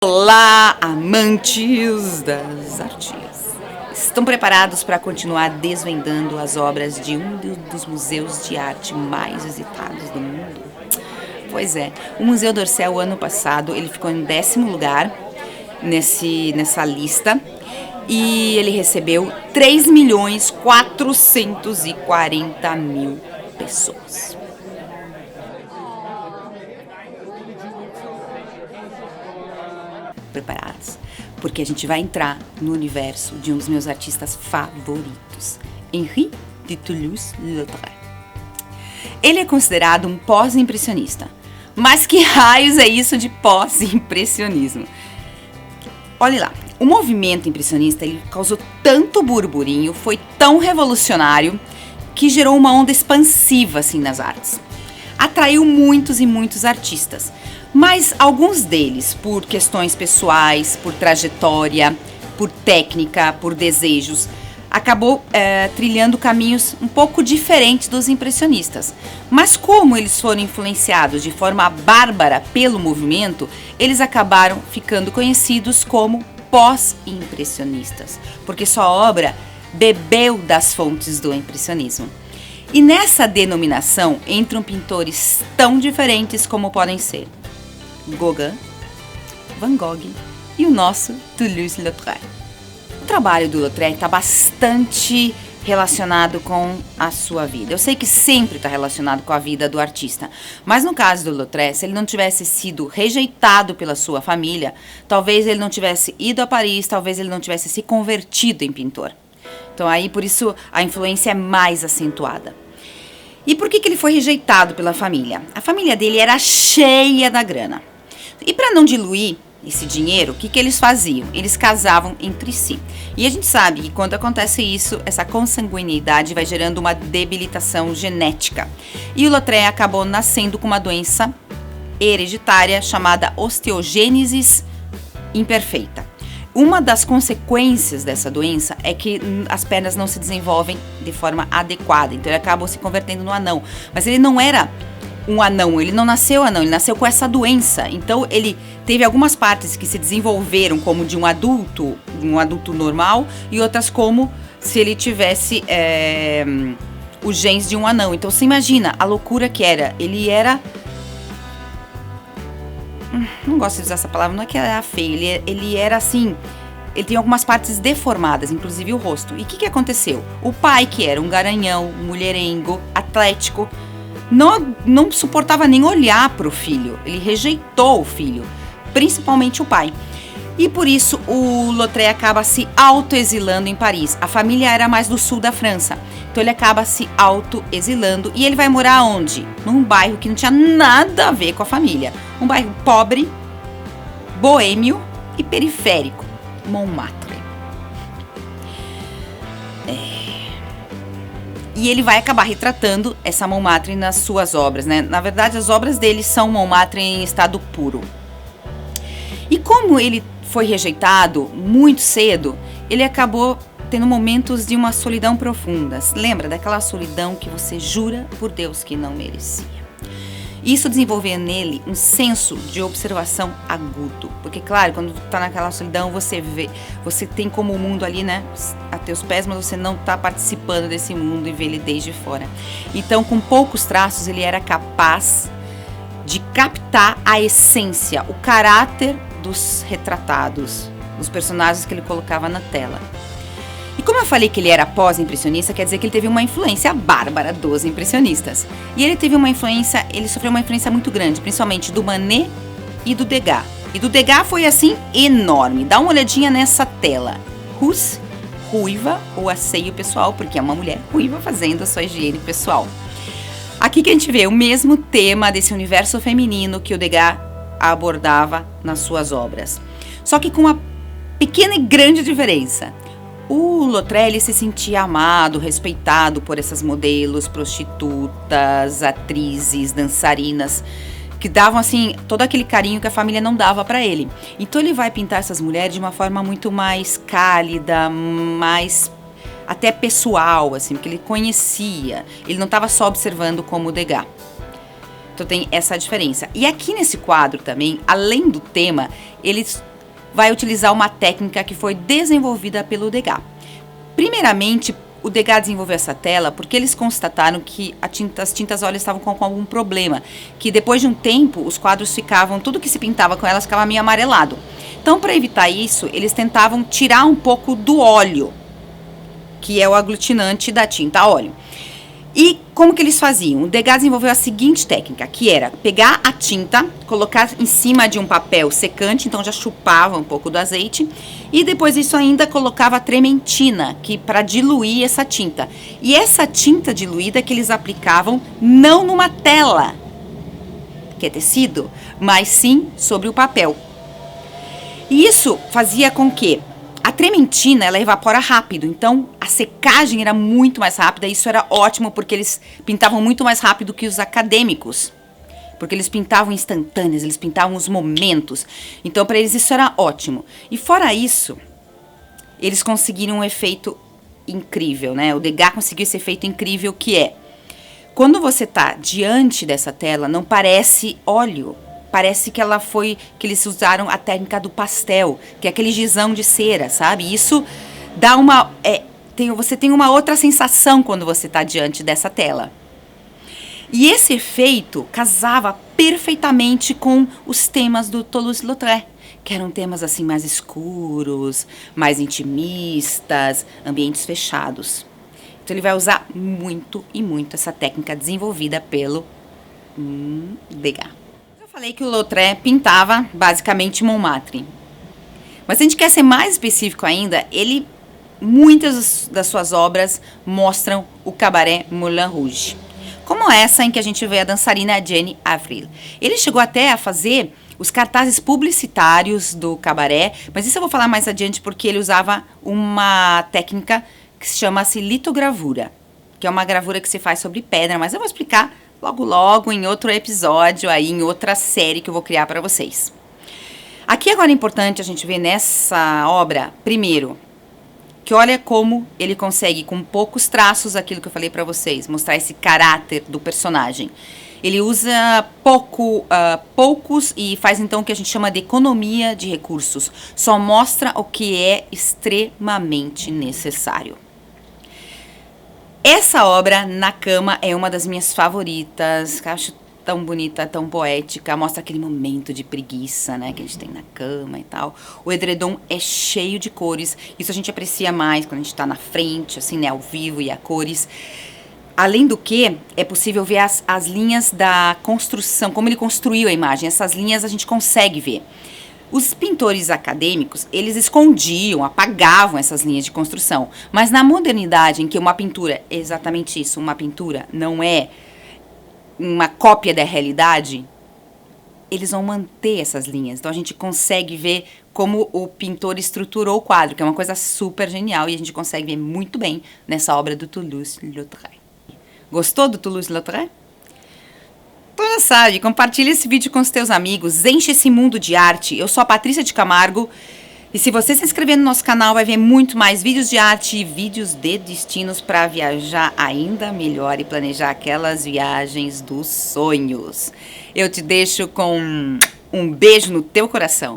Olá, amantes das artes! Estão preparados para continuar desvendando as obras de um dos museus de arte mais visitados do mundo? Pois é, o Museu d'Orsay, o ano passado, ele ficou em 10º lugar nessa lista e ele recebeu 3.440.000 pessoas. Preparados, porque a gente vai entrar no universo de um dos meus artistas favoritos, Henri de Toulouse-Lautrec. Ele é considerado um pós-impressionista, mas que raios é isso de pós-impressionismo? Olha lá, o movimento impressionista ele causou tanto burburinho, foi tão revolucionário, que gerou uma onda expansiva assim nas artes. Atraiu muitos e muitos artistas, mas alguns deles, por questões pessoais, por trajetória, por técnica, por desejos, acabou trilhando caminhos um pouco diferentes dos impressionistas. Mas como eles foram influenciados de forma bárbara pelo movimento, eles acabaram ficando conhecidos como pós-impressionistas, porque sua obra bebeu das fontes do impressionismo. E nessa denominação entram pintores tão diferentes como podem ser Gauguin, Van Gogh e o nosso Toulouse-Lautrec. O trabalho do Lautrec está bastante relacionado com a sua vida. Eu sei que sempre está relacionado com a vida do artista, mas no caso do Lautrec, se ele não tivesse sido rejeitado pela sua família, talvez ele não tivesse ido a Paris, talvez ele não tivesse se convertido em pintor. Então aí por isso a influência é mais acentuada. E por que ele foi rejeitado pela família? A família dele era cheia da grana. E para não diluir esse dinheiro, o que eles faziam? Eles casavam entre si. E a gente sabe que quando acontece isso, essa consanguinidade vai gerando uma debilitação genética. E o Lautrec acabou nascendo com uma doença hereditária chamada osteogênese imperfeita. Uma das consequências dessa doença é que as pernas não se desenvolvem de forma adequada, então ele acabou se convertendo no anão. Mas ele não era um anão, ele não nasceu anão, ele nasceu com essa doença. Então ele teve algumas partes que se desenvolveram como de um adulto normal, e outras como se ele tivesse os genes de um anão. Então você imagina a loucura que era. Ele era... Não gosto de usar essa palavra, não é que era feio, ele era assim, ele tem algumas partes deformadas, inclusive o rosto. E o que aconteceu? O pai, que era um garanhão, mulherengo, atlético, não suportava nem olhar para o filho, ele rejeitou o filho, principalmente o pai. E por isso o Lautrec acaba se autoexilando em Paris. A família era mais do sul da França, então ele acaba se autoexilando e ele vai morar onde? Num bairro que não tinha nada a ver com a família. Um bairro pobre, boêmio e periférico, Montmartre. E ele vai acabar retratando essa Montmartre nas suas obras, né? Na verdade, as obras dele são Montmartre em estado puro. E como ele foi rejeitado muito cedo, ele acabou tendo momentos de uma solidão profunda. Se lembra daquela solidão que você jura por Deus que não merecia? Isso desenvolveu nele um senso de observação agudo. Porque, claro, quando tu tá naquela solidão, você tem como o mundo ali, né, a teus pés, mas você não tá participando desse mundo e vê ele desde fora. Então, com poucos traços, ele era capaz de captar a essência, o caráter dos retratados, dos personagens que ele colocava na tela. E como eu falei que ele era pós-impressionista, quer dizer que ele teve uma influência bárbara dos impressionistas. E ele sofreu uma influência muito grande, principalmente do Manet e do Degas. E do Degas foi assim enorme. Dá uma olhadinha nessa tela. Rousse, ruiva ou asseio pessoal, porque é uma mulher ruiva fazendo a sua higiene pessoal. Aqui que a gente vê o mesmo tema desse universo feminino que o Degas abordava nas suas obras. Só que com uma pequena e grande diferença. O Lautrec ele se sentia amado, respeitado por essas modelos, prostitutas, atrizes, dançarinas, que davam assim todo aquele carinho que a família não dava para ele. Então ele vai pintar essas mulheres de uma forma muito mais cálida, mais até pessoal, assim, porque ele conhecia. Ele não estava só observando como o Degas. Então tem essa diferença. E aqui nesse quadro também, além do tema, ele vai utilizar uma técnica que foi desenvolvida pelo Degas. Primeiramente, o Degas desenvolveu essa tela porque eles constataram que as tintas óleo estavam com algum problema, que depois de um tempo os quadros ficavam, tudo que se pintava com elas ficava meio amarelado. Então, para evitar isso, eles tentavam tirar um pouco do óleo, que é o aglutinante da tinta óleo. E como que eles faziam? O Degas desenvolveu a seguinte técnica, que era pegar a tinta, colocar em cima de um papel secante, então já chupava um pouco do azeite, e depois isso ainda colocava a trementina, que para diluir essa tinta. E essa tinta diluída que eles aplicavam não numa tela, que é tecido, mas sim sobre o papel. E isso fazia com que a trementina, ela evapora rápido, então a secagem era muito mais rápida, e isso era ótimo porque eles pintavam muito mais rápido que os acadêmicos, porque eles pintavam instantâneos, eles pintavam os momentos, então para eles isso era ótimo. E fora isso, eles conseguiram um efeito incrível, né? O Degas conseguiu esse efeito incrível que é, quando você tá diante dessa tela, não parece óleo. Parece que que eles usaram a técnica do pastel, que é aquele gizão de cera, sabe? Isso dá você tem uma outra sensação quando você está diante dessa tela. E esse efeito casava perfeitamente com os temas do Toulouse-Lautrec, que eram temas assim mais escuros, mais intimistas, ambientes fechados. Então ele vai usar muito e muito essa técnica desenvolvida pelo Degas. Falei que o Lautrec pintava basicamente Montmartre. Mas se a gente quer ser mais específico ainda, muitas das suas obras mostram o cabaré Moulin Rouge. Como essa em que a gente vê a dançarina Jeanne Avril. Ele chegou até a fazer os cartazes publicitários do cabaré, mas isso eu vou falar mais adiante porque ele usava uma técnica que se chama-se litogravura, que é uma gravura que se faz sobre pedra, mas eu vou explicar logo em outro episódio, aí em outra série que eu vou criar para vocês. Aqui agora é importante a gente ver nessa obra, primeiro, que olha como ele consegue, com poucos traços, aquilo que eu falei para vocês, mostrar esse caráter do personagem. Ele usa poucos e faz então o que a gente chama de economia de recursos. Só mostra o que é extremamente necessário. Essa obra, Na Cama, é uma das minhas favoritas, que eu acho tão bonita, tão poética, mostra aquele momento de preguiça, né, que a gente tem na cama e tal. O edredom é cheio de cores, isso a gente aprecia mais quando a gente tá na frente, assim, né, ao vivo e a cores. Além do que, é possível ver as linhas da construção, como ele construiu a imagem, essas linhas a gente consegue ver. Os pintores acadêmicos, eles escondiam, apagavam essas linhas de construção. Mas na modernidade, em que uma pintura é exatamente isso, uma pintura não é uma cópia da realidade, eles vão manter essas linhas. Então a gente consegue ver como o pintor estruturou o quadro, que é uma coisa super genial, e a gente consegue ver muito bem nessa obra do Toulouse-Lautrec. Gostou do Toulouse-Lautrec? Então já sabe, compartilha esse vídeo com os teus amigos, enche esse mundo de arte. Eu sou a Patrícia de Camargo e se você se inscrever no nosso canal vai ver muito mais vídeos de arte e vídeos de destinos para viajar ainda melhor e planejar aquelas viagens dos sonhos. Eu te deixo com um beijo no teu coração.